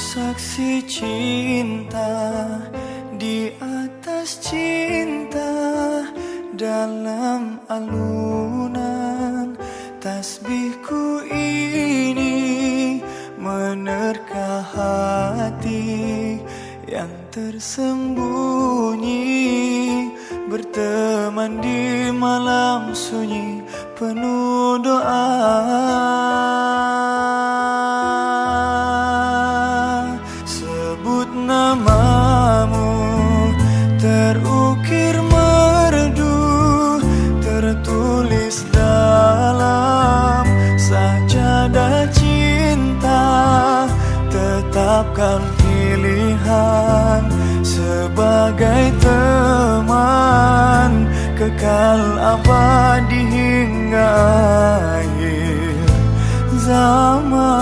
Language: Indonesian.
saksi cinta di atas cinta, dalam alunan tasbihku ini menerka hati yang tersembunyi, berteman di malam sunyi penuh doa. Sebut namamu terukir merdu, tertulis dalam sajadah cinta. Tetapkan pilihan sebagai teman kekal abadi hingga akhir zaman.